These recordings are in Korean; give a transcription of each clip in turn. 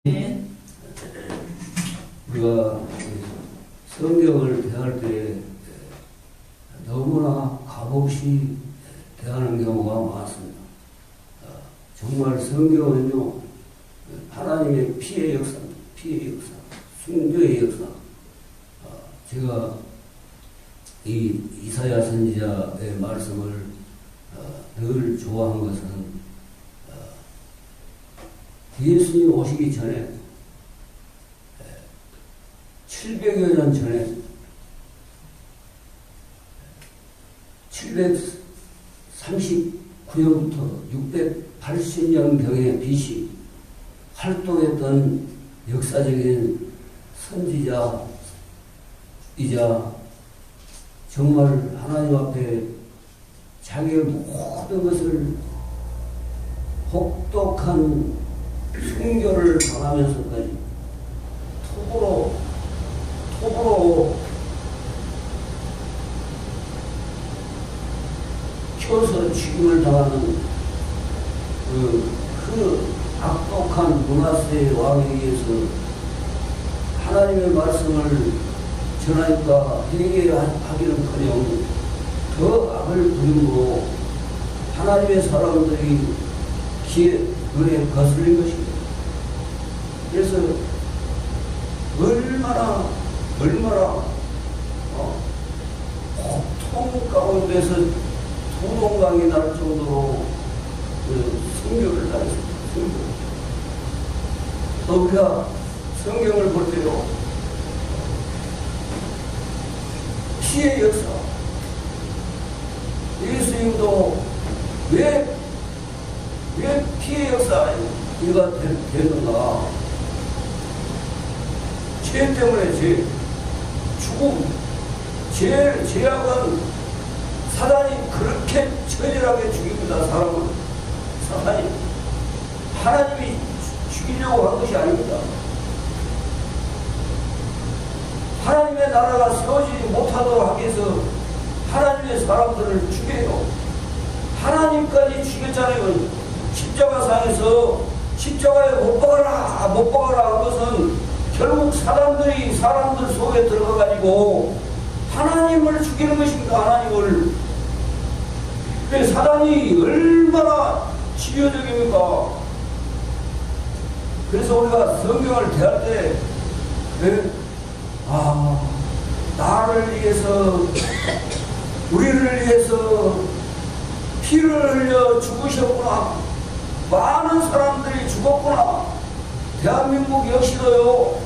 네. 우리가 성경을 대할 때 너무나 값없이 대하는 경우가 많습니다. 정말 성경은요, 하나님의 피의 역사입니다. 피의 역사, 순교의 역사. 제가 이 이사야 선지자의 말씀을 늘 좋아한 것은 예수님 오시기 전에 700여 년 전에 739년부터 680년경에 BC 활동했던 역사적인 선지자이자 정말 하나님 앞에 자기의 모든 것을 혹독한 순교를 당하면서까지 톱으로 켜서 죽임을 당하는 그 악독한 문하세의 왕에 의해서 하나님의 말씀을 전하니까 회개하기는커녕 더 악을 부림으로 하나님의 사람들이 눈에 거슬린 것입니다. 그래서 얼마나 고통 가운데서 두동강이 날 정도로 순교를 당했습니다. 또 우리가 성경을 볼 때요, 피의 역사, 예수님도 왜 피의 역사가 됐는가? 죄 때문에 죽음, 죄악은 사단이 그렇게 처절하게 죽입니다. 사람은 사단이 하나님이 죽이려고 한 것이 아닙니다. 하나님의 나라가 세워지지 못하도록 하기 위해서 하나님의 사람들을 죽여요. 하나님까지 죽였잖아요. 십자가상에서 십자가에 못 박아라 한 것은 결국 사람들 속에 들어가가지고 하나님을 죽이는 것입니다. 하나님을. 사단이 얼마나 치유적입니까? 그래서 우리가 성경을 대할 때 나를 위해서, 우리를 위해서 피를 흘려 죽으셨구나. 많은 사람들이 죽었구나. 대한민국 역시도요,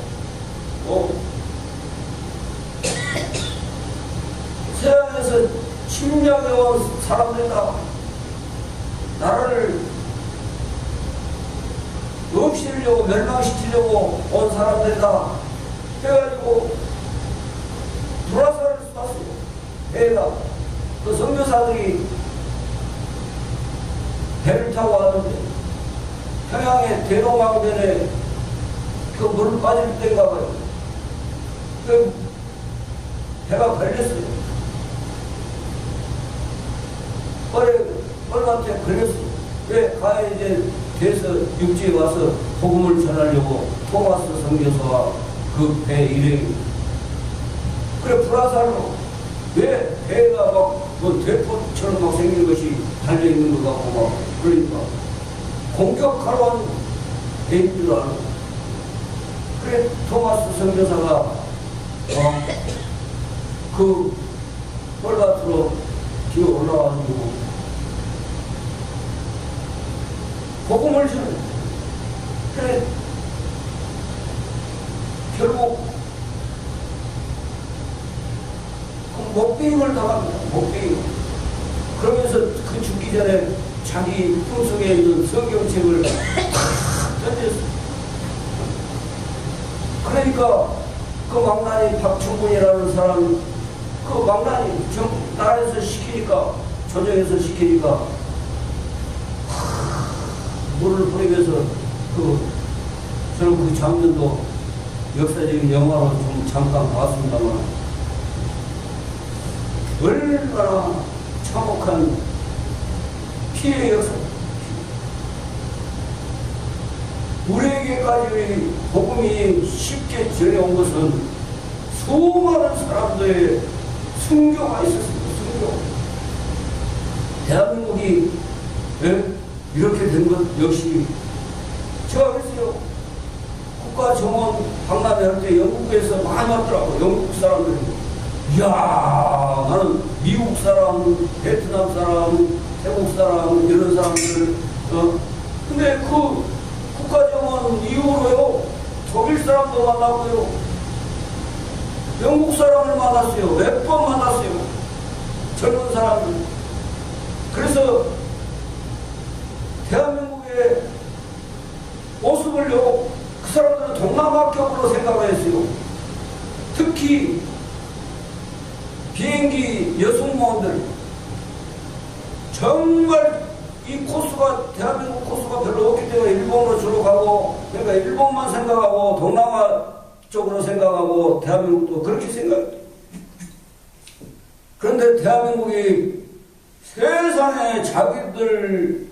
세상에서 침략해온 사람들이다. 나라를 없애려고, 멸망시키려고 온 사람들이다. 해가지고 불화살을 쐈어요. 배에다. 그 선교사들이 배를 타고 왔는데 평양의 대동강변에 그 물 빠질 때인가 봐요. 그 배가 걸렸어요. 뻘밭에 걸렸어요. 왜 가야 이제 배에서 육지에 와서 복음을 전하려고 토마스 선교사와 그 배 일행이 그래 불화살로 왜 배가 막 뭐 대포처럼 막 생긴 것이 달려있는 것 같고 막 그러니까 공격하러 온 배인 줄 알고 그래 토마스 선교사가 그 뻘밭으로 기어 올라와가지고 복음을 전해. 그래 결국 목베임을 당합니다. 목베임. 그러면서 그 죽기 전에 자기 품속에 있는 성경책을 다 던졌어요. 그러니까 그 망나니 박충근이라는 사람, 그 망나니 나라에서 시키니까, 조정에서 시키니까 물을 뿌리면서 저는 그 장면도 역사적인 영화로 좀 잠깐 봤습니다만 얼마나 참혹한 피해 역사. 우리에게까지 복음이 쉽게 전해온 것은 수많은 사람들의 순교가 있었습니다. 순교. 대한민국이 이렇게 된 것 역시 제가 그랬어요. 국가정원 박람회 할 때 영국에서 많이 왔더라고요. 영국 사람들이. 이야, 나는 미국 사람, 베트남 사람, 태국 사람, 이런 사람들, 근데 그 국가정원 이후로요, 독일 사람도 만나고요, 영국 사람을 만났어요. 몇 번 만났어요. 젊은 사람들. 그래서 대한민국의 모습을요, 그 사람들은 동남아격으로 생각을 했어요. 특히 비행기 여승무원들, 정말 이 코스가, 대한민국 코스가 별로 없기 때문에 일본으로 주로 가고, 그러니까 일본만 생각하고 동남아 쪽으로 생각하고 대한민국도 그렇게 생각해요. 그런데 대한민국이 세상에 자기들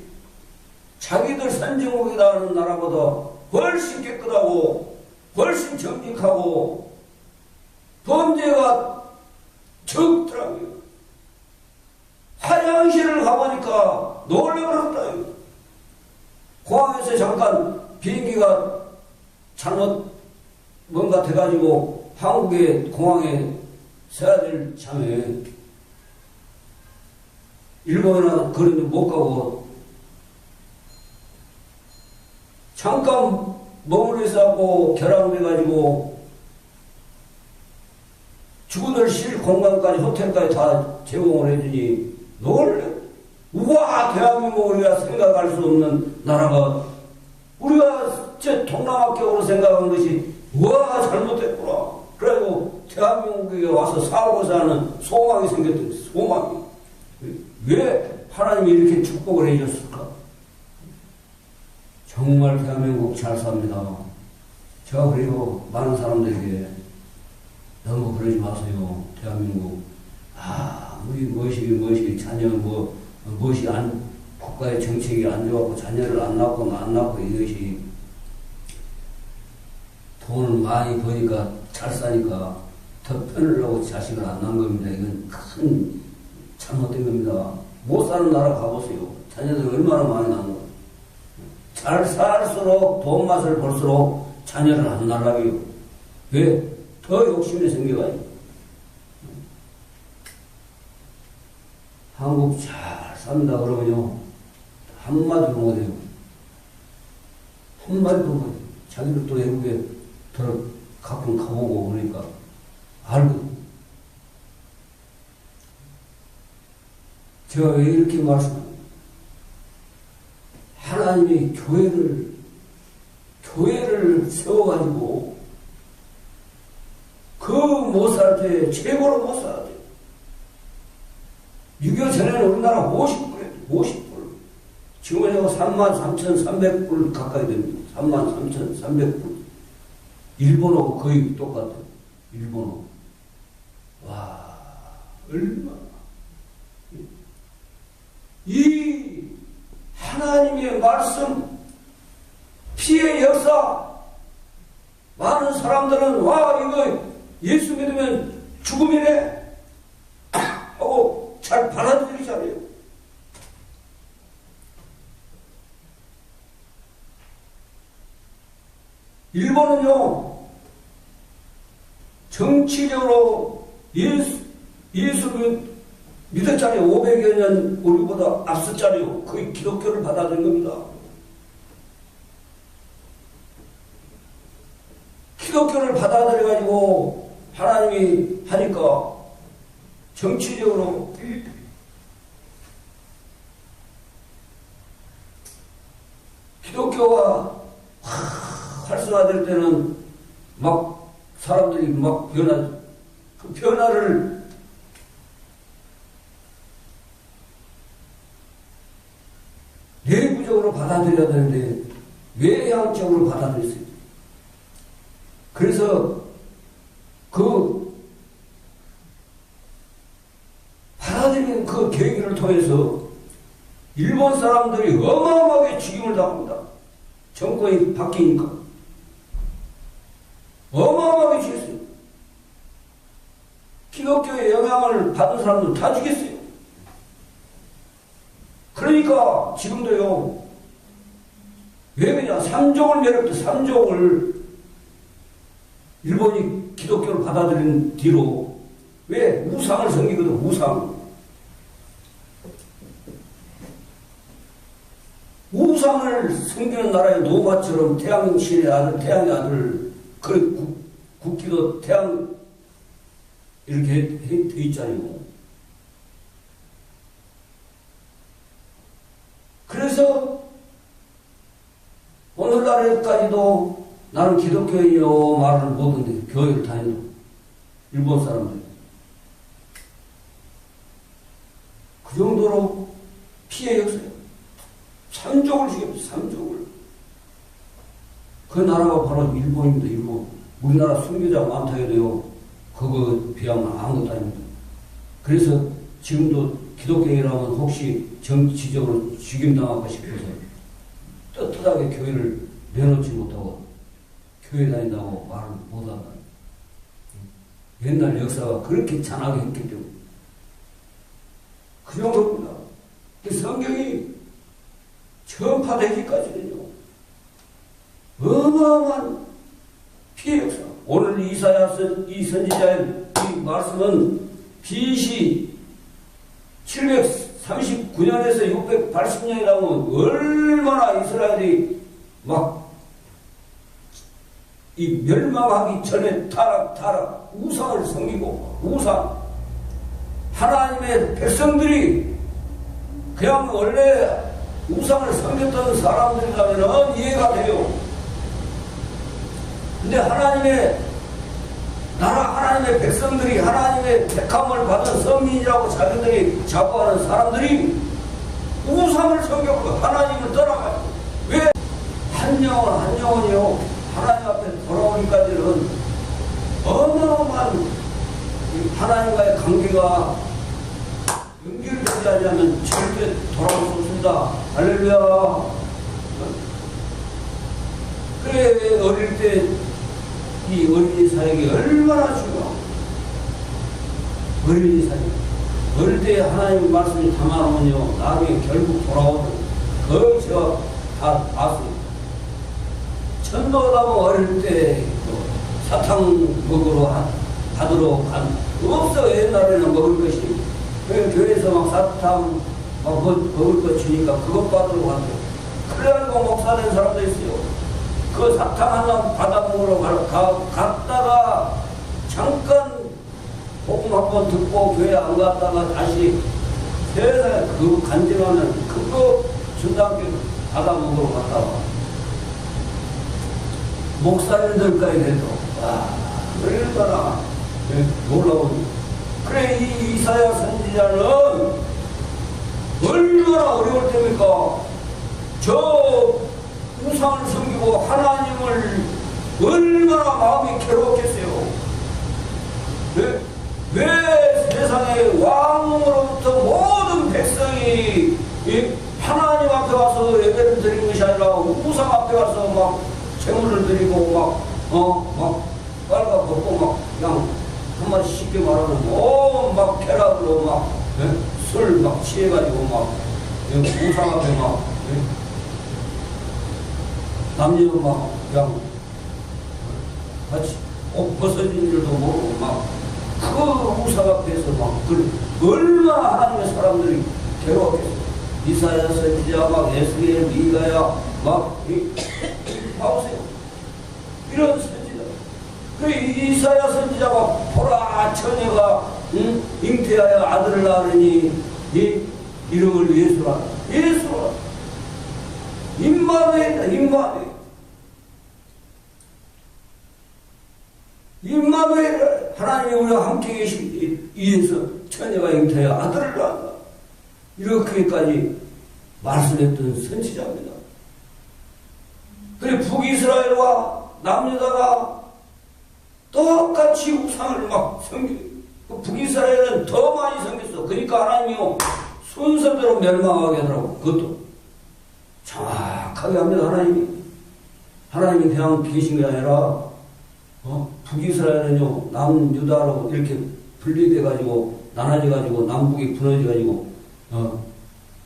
선진국이라는 나라보다 훨씬 깨끗하고 훨씬 정직하고 범죄가 적더라고요. 화장실을 가보니까 놀라버렸다. 공항에서 잠깐 비행기가 잘못 뭔가 돼가지고 한국의 공항에 서야 될 참에 일본이나 그런 데 못 가고 잠깐 머물러 있어갖고 결항돼가지고 주구들 쉴 공간까지 호텔까지 다 제공을 해주니 놀래. 우와, 대한민국 우리가 생각할 수 없는 나라가, 우리가 저 동남아격으로 생각한 것이 우와 잘못됐구나. 그래가지고 대한민국에 와서 살고자 하는 소망이 생겼던 소망이. 왜 하나님이 이렇게 축복을 해줬을까? 정말 대한민국 잘 삽니다. 제가 그리고 많은 사람들에게 너무 그러지 마세요. 대한민국. 우리 무엇이 자녀 무엇이 국가의 정책이 안 좋았고 자녀를 안 낳고 이것이 돈을 많이 버니까 잘 사니까 더 편하려고 자식을 안 낳은 겁니다. 이건 큰 잘못된 겁니다. 못 사는 나라 가보세요. 자녀들 얼마나 많이 낳는 거예요. 잘 살수록 돈 맛을 볼수록 자녀를 안 낳으려고요. 왜? 더 욕심이 생겨가지고. 한국 잘 삽니다. 그러면요, 한마디로 못해요. 한마디로 못해요. 자기들 또 외국에 가끔 가보고 그러니까 알거든요. 제가 왜 이렇게 말씀합니까? 하나님이 교회를 세워가지고 그 못 살 때 최고로 못 살아야 돼요. 6.25 전에는 우리나라 50불이에요. 50불. 지금은 33,300불 가까이 됩니다. 33,300불. 일본하고 거의 똑같아요. 일본하고. 와, 얼마나. 이 하나님의 말씀, 피해 역사, 많은 사람들은 와 이거 예수 믿으면 죽음이네 하고 잘 받아들이잖아요. 일본은요, 정치적으로 예수 믿었잖아요. 500여 년 우리보다 앞섰잖아요. 거의 기독교를 받아들인 겁니다. 기독교를 받아들여가지고 하나님이 하니까 정치적으로 기독교가 활성화될 때는 막 사람들이 막 그 변화를 내부적으로 받아들여야 되는데 외향적으로 받아들였어요. 그래서 받아들인 그 계기를 통해서 일본 사람들이 어마어마하게 죽임을 당합니다. 정권이 바뀌니까 어마어마하게 죽였어요. 기독교의 영향을 받은 사람들 다 죽였어요. 그러니까 지금도요, 왜 그냥 삼종을 매력도 삼종을 일본이 기독교를 받아들인 뒤로 왜 우상을 섬기거든. 우상을 섬기는 나라의 노마처럼 태양신의 아들, 태양의 아들, 그 국기도 태양 이렇게 돼 있잖아요. 그래서 오늘날에까지도 나는 기독교인이요 말을 못하는데 교회를 다니는 일본 사람들 그 정도로 피해였어요. 삼족을 죽였어요. 삼족을. 그 나라가 바로 일본입니다. 일본. 우리나라 순교자가 많다 해도요 그거 비하면 아무것도 아닙니다. 그래서 지금도 기독교인이라면 혹시 정치적으로 죽임당할까 싶어서 떳떳하게 교회를 내놓지 못하고 교회 다닌다고 말을 못한다. 옛날 역사가 그렇게 잔하게 했기 때문에 그 정도입니다. 성경이 전파되기까지는요 어마어마한 피해 역사. 오늘 이사야 이 선지자의 이 말씀은 BC 739년에서 680년이라면 얼마나 이스라엘이 막 이 멸망하기 전에 타락 우상을 섬기고 우상 하나님의 백성들이 그냥 원래 우상을 섬겼던 사람들이라면 이해가 돼요. 근데 하나님의 나라 하나님의 백성들이 하나님의 택함을 받은 선민이라고 자기들이 자부하는 사람들이 우상을 섬겼고 하나님을 떠나가요. 왜? 한 영혼이요 하나님 앞에 돌아오기까지는 어마어마한 하나님과의 관계가 연결되지 않으면 절대 돌아올 수 없습니다. 할렐루야. 그래 어릴 때 이 어린이 사역이 얼마나 중요하고 어린이 사역 어릴 때 하나님의 말씀이 담아놓으면요 나중에 결국 돌아오는 그걸 제가 다 봤어요. 천도 가면 어릴 때 사탕 받으러 간 없어. 옛날에는 먹을 것이 교회에서 막 사탕 막 먹을 거 주니까 그것 받으러 간대요. 그래가지고 목사 된 사람도 있어요. 그 사탕 하나 받아 먹으러 갔다가 잠깐 복음 한번 듣고 교회 안 갔다가 다시 세상에 그 간증하는 그거 준다께 받아 먹으러 갔다가 목사님들까지 해도 와 얼마나 놀라운. 그래 이 이사야 선지자는 얼마나 어려울 때입니까? 저 우상을 섬기고 하나님을 얼마나 마음이 괴로웠겠어요. 왜 세상의 왕으로부터 모든 백성이 하나님 앞에 와서 예배를 드리는 것이 아니라 우상 앞에 와서 막 재물을 드리고 막 빨가벗고 막 그냥 한마디 쉽게 말하면 막 쾌락으로 막 술 막 취해가지고 막 우상 앞에 막 남녀 막 그냥 같이 옷 벗어진 줄도 모르고 막 그 우상 앞에서 막 얼마나 하나님의 사람들이 괴로웠겠어. 이사야 선지자 막 에스겔 미가야 막 봐보세요. 이런 선지자. 그 이사야 선지자가 보라 처녀가 잉태하여 아들을 낳으니 이름을 예수라. 임마누엘이다. 임마누엘 하나님이 우리와 함께 계시기 위해서 처녀가 잉태하여 아들을 낳았다. 이렇게까지 말씀했던 선지자입니다. 그래 북이스라엘과 남유다가 똑같이 우상을 막 섬기고 북이스라엘은 더 많이 섬겼어. 그러니까 하나님이요 순서대로 멸망하게 하더라고. 그것도 정확하게 합니다. 하나님이 하나님이 그냥 계신 게 아니라 북이스라엘은요 남유다로 이렇게 분리돼 가지고 나눠져 가지고 남북이 분어져 가지고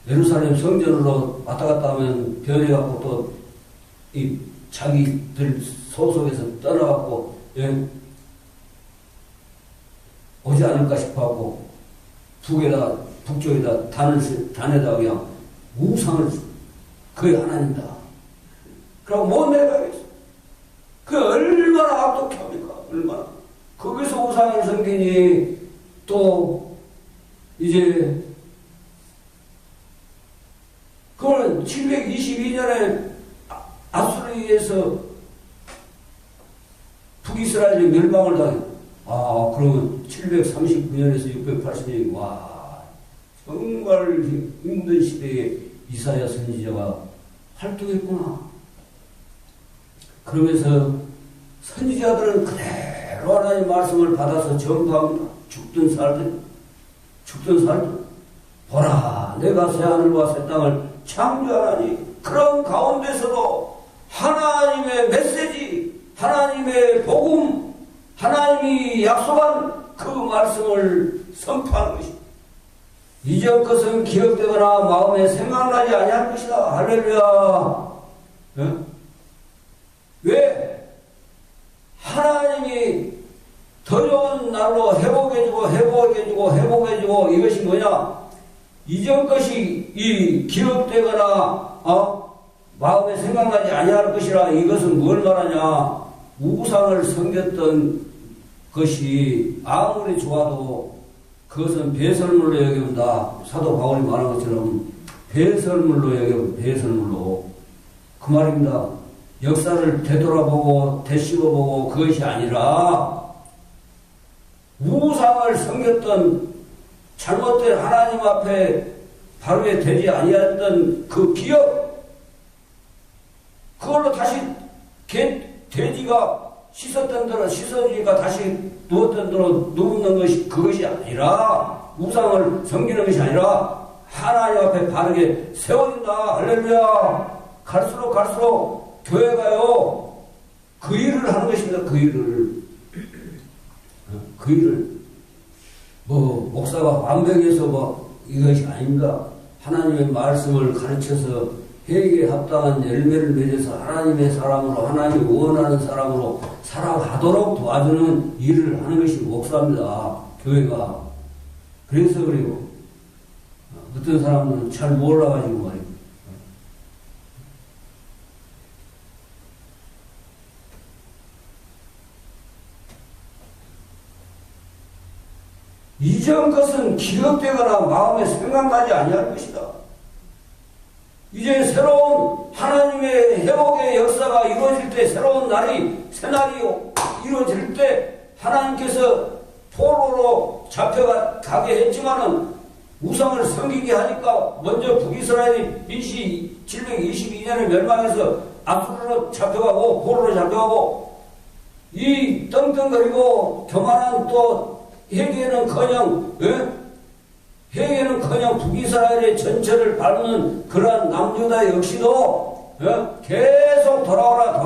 예루살렘 성전으로 왔다 갔다 하면 변해 갖고 또 이 자기들 소속에서 떠나갖고 오지 않을까 싶어갖고 북쪽에다 단에다 그냥 우상을 그게 하나님이다. 그러고 못 내려가겠어. 그게 얼마나 악독합니까? 얼마나. 거기서 우상을 섬기니 또 이제 그거는 722년에 아수르에서 북이스라엘이 멸망을 당해. 그러면 739년에서 680년이 와 정말 힘든 시대에 이사야 선지자가 활동했구나. 그러면서 선지자들은 그대로 하나님 말씀을 받아서 전파합니다. 죽든 살든 보라 내가 새하늘과 새 땅을 창조하나니 그런 가운데서도 하나님의 메시지, 하나님의 복음, 하나님이 약속한 그 말씀을 선포하는 것입니다. 이전 것은 기억되거나 마음에 생각나지 아니할 것이다. 할렐루야. 왜? 하나님이 더 좋은 날로 회복해주고 이것이 뭐냐? 이전 것이 기억되거나 마음에 생각나지 아니할 것이라. 이것은 뭘 말하냐? 우상을 섬겼던 것이 아무리 좋아도 그것은 배설물로 여겨본다. 사도 바울이 말한 것처럼 배설물로 여겨본다. 배설물로. 그 말입니다. 역사를 되돌아보고 되씹어보고 그것이 아니라 우상을 섬겼던 잘못된 하나님 앞에 바르게 되지 아니했던 그 기억, 그걸로 다시 돼지가 씻었던 대로 씻어주니까 다시 누웠던 대로 누우는 것이 그것이 아니라 우상을 섬기는 것이 아니라 하나님 앞에 바르게 세워진다. 할렐루야. 갈수록 교회가요 그 일을 하는 것입니다. 그 일을 목사가 완벽해서 이것이 아닙니다. 하나님의 말씀을 가르쳐서 회개에 합당한 열매를 맺어서 하나님의 사람으로, 하나님이 원하는 사람으로 살아가도록 도와주는 일을 하는 것이 목사입니다. 교회가. 그래서 그래요. 어떤 사람은 잘 몰라가지고 말이에요. 이전 것은 기억되거나 마음에 생각나지 아니할 것이다. 이제 새로운 하나님의 회복의 역사가 이루어질 때, 새로운 새 날이 이루어질 때 하나님께서 포로로 잡혀가게 했지만은 우상을 섬기게 하니까 먼저 북이스라엘이 BC 722년에 멸망해서 아수르로 잡혀가고 포로로 잡혀가고 이 떵떵거리고 교만한 또 회개는커녕 북이스라엘의 전체를 밟는 그러한 남유다 역시도 계속 돌아오라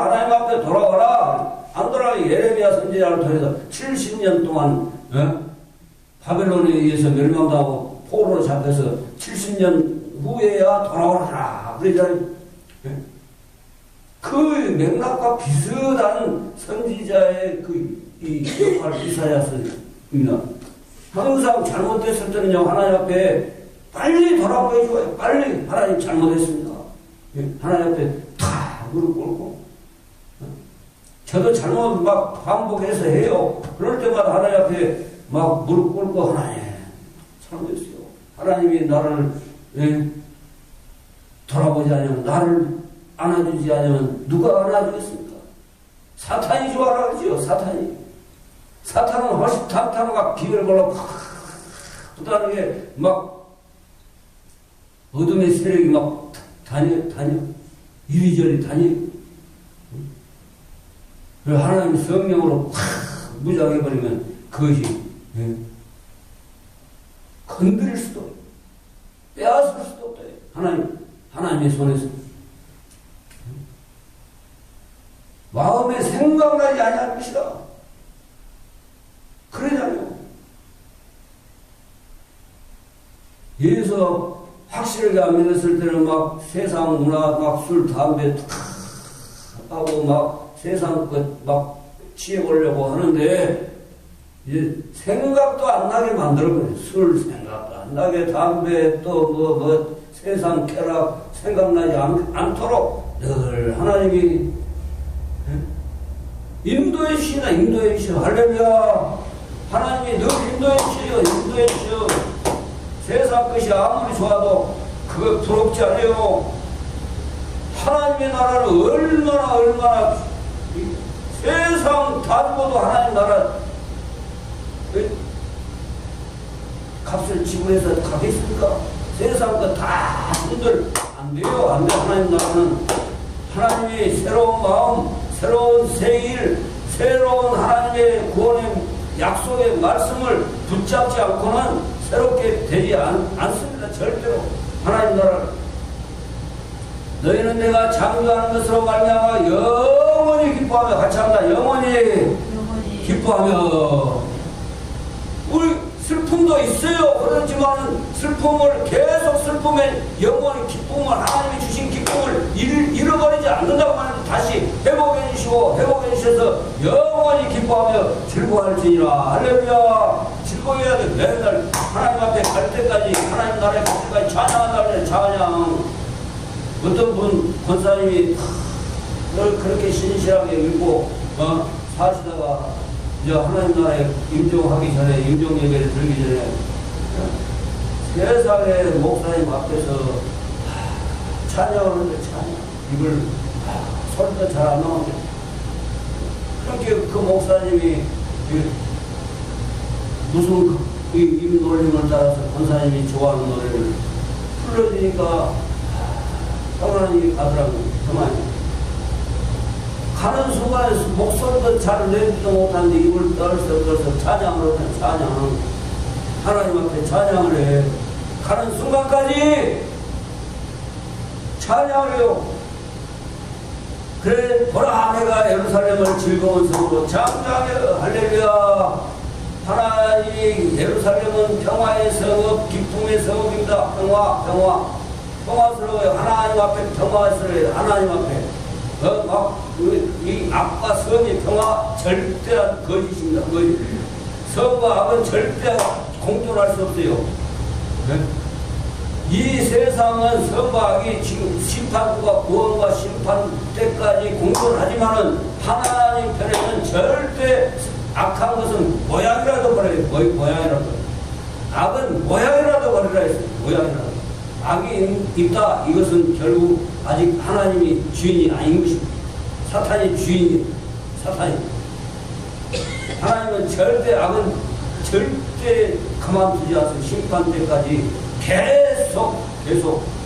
하나님 앞에 돌아오라. 안 돌아가. 예레미야 선지자를 통해서 70년 동안 바벨론에 의해서 멸망당하고 포로로 잡혀서 70년 후에야 돌아오라 그러잖아요. 그 맥락과 비슷한 선지자의 이 역할 이사야서입니다. 항상 잘못됐을 때는요, 하나님 앞에 빨리 돌아보여줘요. 빨리 하나님 잘못했습니다. 하나님 앞에 다 무릎 꿇고. 저도 잘못 막 반복해서 해요. 그럴 때마다 하나님 앞에 막 무릎 꿇고 하나님 잘못했어요. 하나님이 나를 돌아보지 않으면, 나를 안아주지 않으면 누가 안아주겠습니까? 사탄이 좋아라 그러죠. 사탄은 허심탄탄하고 비를 걸어 부단하게 막 어둠의 세력이 막 다녀 이리저리 다녀. 그리고 하나님의 성령으로 무장해버리면 그것이 건드릴 수도 없고 빼앗을 수도 없다. 하나님의 손에서 마음에 생각나지 아니할 것이다. 그러냐며. 예수 확실하게 안 믿었을 때는 막 세상 문화, 막 술, 담배 하고 막 세상 것 막 취해보려고 하는데 이제 생각도 안 나게 만들어버려요. 술 생각도 안 나게, 담배 또 세상 쾌락 생각나지 않도록 늘 하나님이 인도해 주시나, 인도해 주시오. 할렐루야. 하나님이 늘 인도해 주시오. 인도해 주시오. 세상 것이 아무리 좋아도 그거 부럽지 않아요. 하나님의 나라는 얼마나 세상 다 죽어도 하나님 나라 값을 지불해서 가겠습니까? 세상 거 다 분들 안 돼요. 안 돼. 하나님 나라는 하나님이 새로운 마음, 새로운 새일, 새로운 하나님의 구원의 약속의 말씀을 붙잡지 않고는 새롭게 되지 않습니다. 절대로. 하나님 나라를. 너희는 내가 창조하는 것으로 말미암아 영원히 기뻐하며, 같이 합니다. 영원히 기뻐하며. 우리 슬픔도 있어요. 그렇지만 슬픔을 계속 슬픔에 영원히 기쁨을, 하나님이 주신 기쁨을 잃어버리지 않는다고 하면 다시 회복해 주셔서 영원히 기뻐하며 즐거워할지니라. 할렐루야. 즐거워해야 돼. 맨날 하나님 앞에 갈 때까지, 하나님 나라에 갈 때까지 찬양한다고. 찬양. 어떤 분 권사님이 늘 그렇게 신실하게 읽고 사시다가 이제 하나님 나라에 임종하기 전에, 임종 예배를 들기 전에 세상의 목사님 앞에서 찬양을 하는데 찬양 입을 소리가 잘 안 나오는데, 그렇게 그 목사님이 무슨 이 놀림을 따라서 권사님이 좋아하는 노래를 불러주니까 평안히 가더라고요. 평안히. 가는 순간에 목소리도 잘 내지도 못하는데 입을 떨어서 찬양을 하면 찬양. 하나님 앞에 찬양을 해. 가는 순간까지 찬양을 해요. 그래, 보라, 내가 예루살렘을 즐거운 성으로 창조하며, 할렐루야. 하나님이 예루살렘은 평화의 성읍, 기쁨의 성읍입니다. 평화스러워요. 하나님 앞에 평화스러워요. 하나님 앞에. 이 악과 성의 평화 절대한 거짓입니다. 거짓. 성과 악은 절대 공존할 수 없어요. 네? 이 세상은 성과 악이 지금 심판과 구원과 심판 때까지 공존하지만은 하나님 편에는 절대 악한 것은 모양이라도 버려요. 모양이라도. 악은 모양이라도 버리라 했어요. 모양이라도. 악이 있다. 이것은 결국 아직 하나님이 주인이 아닌 것입니다. 사탄이 주인이에요. 사탄이. 하나님은 절대, 악은 절대 가만두지 않아서 심판 때까지 계속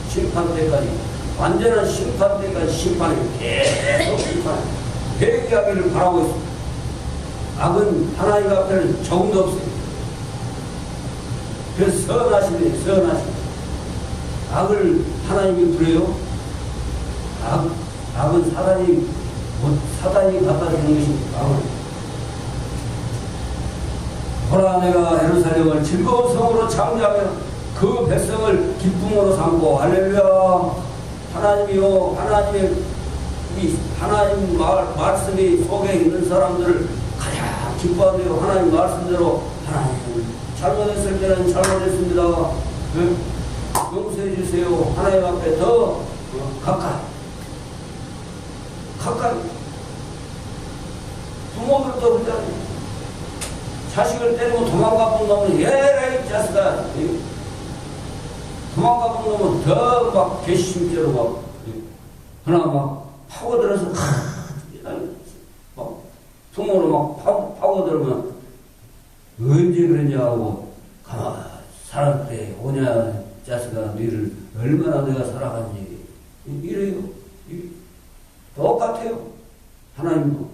심판 때까지, 완전한 심판 때까지 심판을 계속 심판해요. 회개하기를 바라고 있습니다. 악은 하나님 앞에는 조금도 없어요. 그래서 선하시네. 악을 하나님이 부려요? 악은 사단이 갖다 주는 것입니다. 악은. 보라, 내가 예루살렘을 즐거운 성으로 창조하며 그 백성을 기쁨으로 삼고, 할렐루야. 하나님이요, 하나님 말씀이 속에 있는 사람들을 가장 기뻐하며, 하나님 말씀대로, 하나님 잘못했을 때는 잘못했습니다. 네? 용서해 주세요. 하나님 앞에 더 가까이. 부모들도 그러잖아요. 자식을 때리고 도망가본 놈은 예라이 자식아. 도망가본 놈은 더 막 괘씸죄로 막 하나 막 파고들어서 막 부모로 막 파고들면 언제 그랬냐고 가만 살았을 때 오냐 자식아, 너희를 얼마나 내가 사랑하는지 이래요. 똑같아요. 하나님도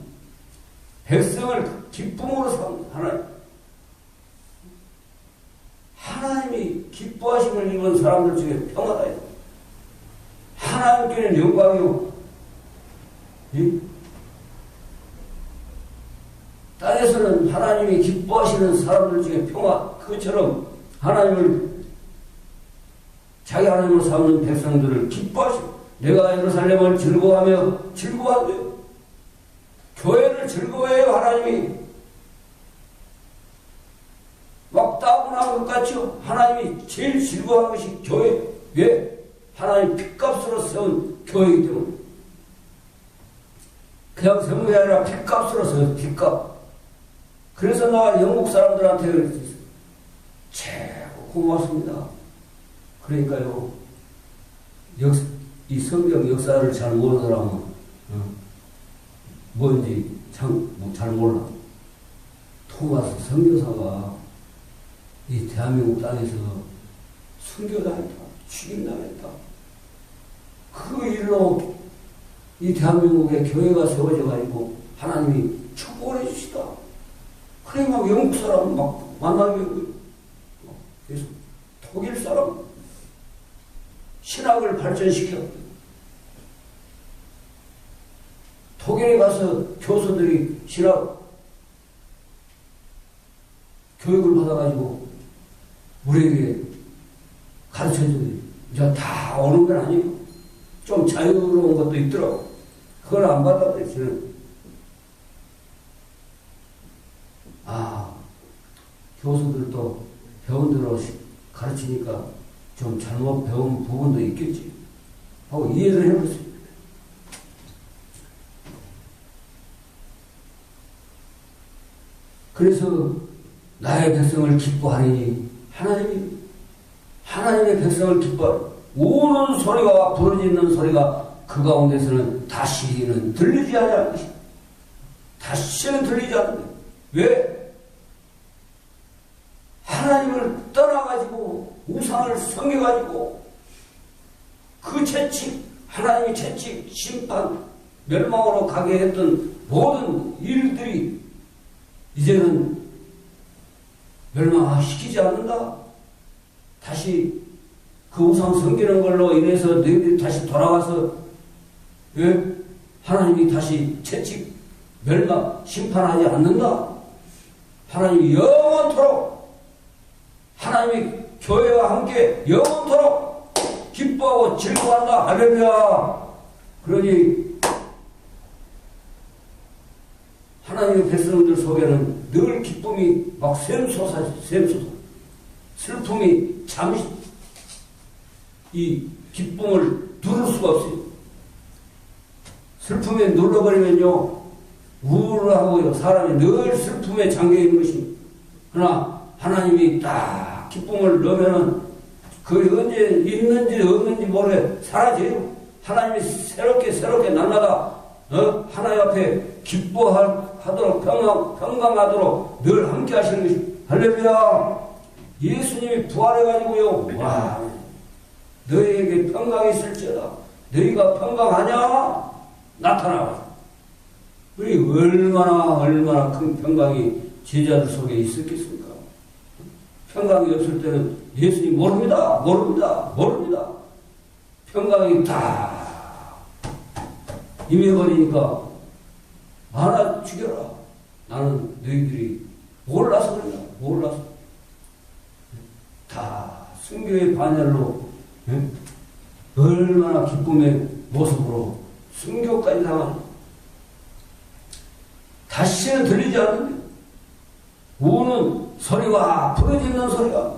백성을 기쁨으로 삼는 하나님이 기뻐하심을 입은 사람들 중에 평화다. 하나님께는 영광이요. 땅에서는 하나님이 기뻐하시는 사람들 중에 평화, 그처럼 하나님을 자기 하나님으로 삼는 백성들을 기뻐하시고, 내가 예루살렘을 즐거워하며 즐거워한대요. 교회를 즐거워해요. 하나님이 막 따분한 것 같죠. 하나님이 제일 즐거워하는 것이 교회. 왜? 하나님 핏값으로 세운 교회이기 때문에. 그냥 세운 게 아니라 핏값으로 세운 핏값. 그래서 나 영국 사람들한테 그랬어요. 최고 고맙습니다. 그러니까요, 이 성경 역사를 잘 모르는 사람은 뭔지 잘 몰라. 토마스 선교사가 이 대한민국 땅에서 순교당했다, 죽임당했다. 그 일로 이 대한민국에 교회가 세워져 가지고 하나님이 축복을 해주시다. 그래 막 영국 사람 막 만나게 하고, 그래서 독일 사람 신학을 발전시켜 독일에 가서 교수들이 신학 교육을 받아가지고 우리에게 가르쳐주고, 이제 다 오는 건 아니에요. 좀 자유로운 것도 있더라고. 그걸 안 받아들이지는. 교수들도 배운 대로 가르치니까 좀 잘못 배운 부분도 있겠지 하고 이해를 해보세요. 그래서 나의 백성을 기뻐하니, 하나님의 백성을 기뻐하니, 우는 소리가 부르짖는 소리가 그 가운데서는 다시는 들리지 않을 것이다. 다시는 들리지 않는다. 왜? 하나님을 떠나가지고 우상을 섬겨가지고 그 채찍, 하나님의 채찍, 심판, 멸망으로 가게 했던 모든 일들이 이제는 멸망시키지 않는다. 다시 그 우상 섬기는 걸로 인해서 너희들이 다시 돌아가서, 예? 하나님이 다시 채찍, 멸망, 심판하지 않는다. 하나님이 영원토록, 하나님이 교회와 함께 영원토록 기뻐하고 즐거워한다. 할렐루야. 그러니 하나님의 백성들 속에는 늘 기쁨이 막 샘솟아. 슬픔이 잠시 이 기쁨을 누를 수가 없어요. 슬픔에 눌러버리면요, 우울하고요, 사람이 늘 슬픔에 잠겨있는 것이. 그러나 하나님이 딱 기쁨을 넣으면은 그게 언제 있는지 없는지 모르게 사라져요. 하나님이 새롭게 날마다 하나님 앞에 기뻐하도록, 평강하도록 늘 함께 하시는 것이. 할렐루야. 예수님이 부활해가지고요, 와, 너희에게 평강이 있을지어다. 너희가 평강하냐? 나타나라. 우리 얼마나 큰 평강이 제자들 속에 있었겠습니까? 평강이 없을 때는 예수님 모릅니다. 평강이 다 임해버리니까 하나 죽여라. 나는 너희들이 몰라서 그런다. 몰라서. 다 순교의 반열로, 얼마나 기쁨의 모습으로 순교까지 당하는, 다시는 들리지 않는데 우는 소리와 부르짖는 소리가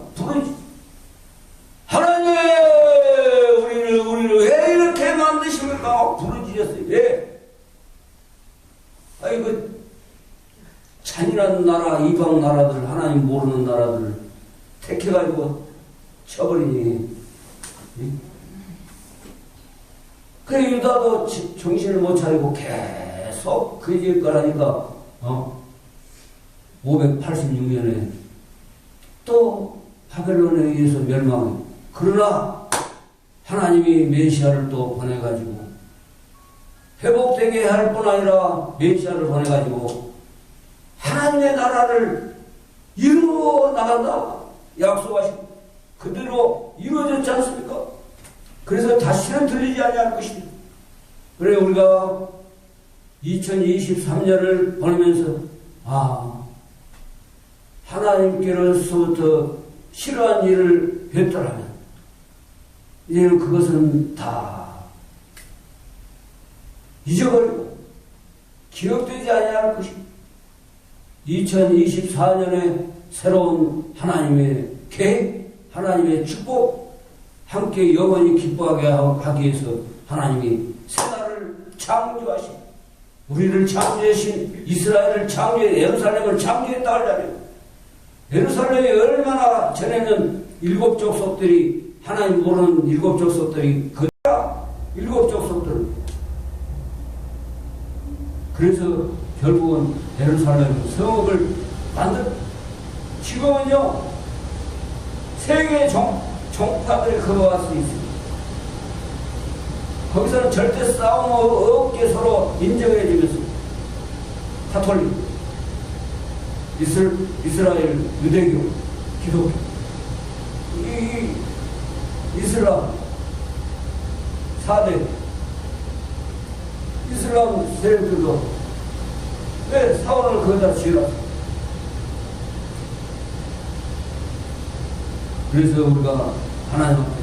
하나님, 우리를 왜 이렇게 만드십니까? 부르짖었어요. 왜? 그 잔인한 나라, 이방 나라들, 하나님 모르는 나라들 택해가지고 쳐버리니. 그래, 유다도 정신을 못 차리고 계속 그 집 가라니까, 586년에 또 바벨론에 의해서 멸망해. 그러나 하나님이 메시아를 또 보내가지고 회복되게 할 뿐 아니라 메시아를 보내가지고 하나님의 나라를 이루어 나간다. 약속하시고 그대로 이루어졌지 않습니까? 그래서 다시는 들리지 아니할 것입니다. 그래, 우리가 2023년을 보내면서 하나님께로서부터 싫어한 일을 했더라면 이제는 그것은 다 잊어버리고 기억되지 아니할 것입니다. 2024년에 새로운 하나님의 계획, 하나님의 축복, 함께 영원히 기뻐하게 하기 위해서 하나님이 새 나라를 창조하신, 우리를 창조하신, 이스라엘을 창조해 예루살렘을 창조했다 하려면 예루살렘이 얼마나 전에는 일곱 족속들이, 하나님 모르는 일곱 족속들이 일곱 족속들, 그래서 결국은 예루살렘 성읍을 지금은요 세계 종파들이 걸어갈 수 있습니다. 거기서는 절대 싸움 없게 서로 인정해 주면서 카톨릭, 이스라엘, 유대교, 기독교, 이 이슬람 4대 이슬람 세력들도 왜 사원을 거기다 지으라고. 그래서 우리가 하나님한테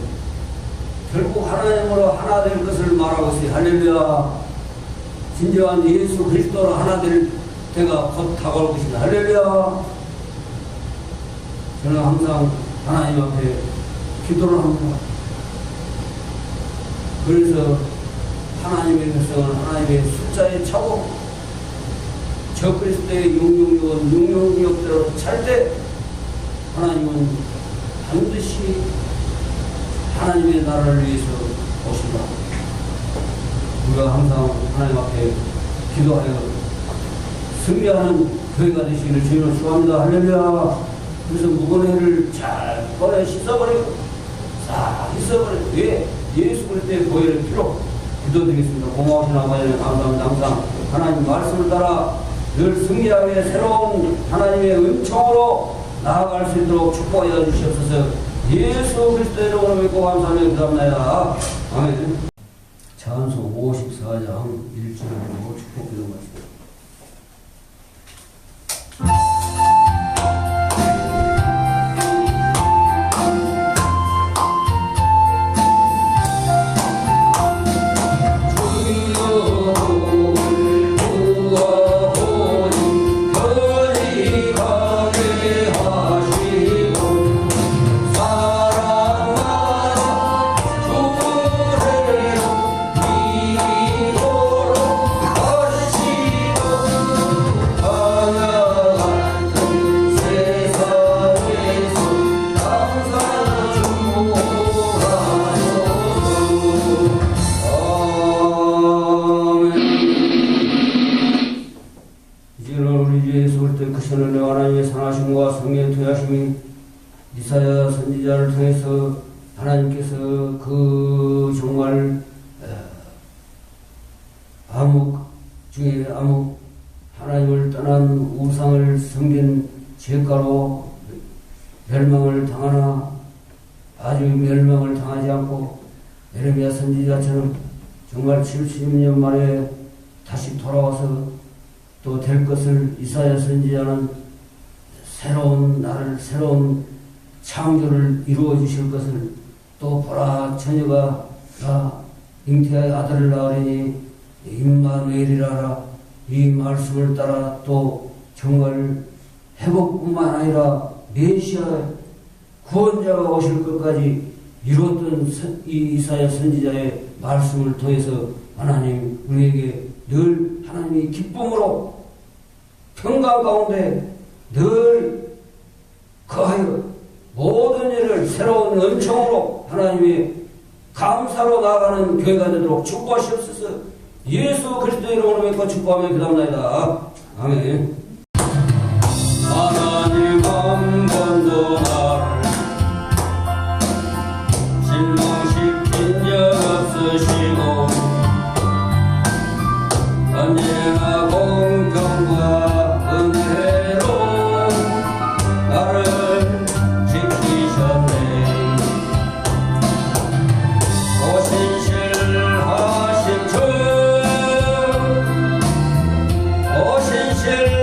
결국 하나님으로 하나 될 것을 말하고 있어요. 할렐루야. 진정한 예수 그리스도로 하나 될 때가 곧 다가올 것입니다. 할렐루야. 저는 항상 하나님 앞에 기도를 합니다. 그래서 하나님의 백성은 하나님의 숫자에 차고 저 그리스도의 666은 666대로 찰 때 하나님은 반드시 하나님의 나라를 위해서 오신다. 우리가 항상 하나님 앞에 기도하여 승리하는 교회가 되시기를 주님을 축원합니다. 할렐루야. 그래서 무거운 잘 꺼내 씻어버리고 싹 씻어버리고 예수 그리스도의 보혈의 피로 기도드리겠습니다. 고마우신 아버지 감사합니다. 항상 하나님 말씀을 따라 늘 승리하게 새로운 하나님의 은총으로 나아갈 수 있도록 축복하여 주시옵소서. 예수 그리스도의 이름으로 믿고 감사하며 기도합니다. 아멘. 찬송 54장 1절로 축복 기도 말씀. 이사야 선지자를 통해서 하나님께서 그 정말 암흑 중에 암흑, 하나님을 떠난 우상을 섬긴 죄가로 멸망을 당하나 아주 멸망을 당하지 않고 에레미야 선지자처럼 정말 70년 만에 다시 돌아와서 또 될 것을 이사야 선지자는 새로운 나를, 새로운 창조를 이루어 주실 것을, 또 보라 처녀가 잉태의 아들을 낳으리니 임마누엘이라라, 이 말씀을 따라 또 정말 회복뿐만 아니라 메시아 구원자가 오실 것까지 이루었던 이 이사야 선지자의 말씀을 통해서 하나님 우리에게 늘 하나님이 기쁨으로 평강 가운데 늘 거하여 모든 일을 새로운 은총으로 하나님의 감사로 나아가는 교회가 되도록 축복하시옵소서. 예수 그리스도 이름으로 믿고 축복하며 기도합니다. 아멘. 하나님 한 번도 나를 실망시킨 적 없으시고 언제나 공평과 은혜로 나를 지키셨네. 오신실하신 주, 오신실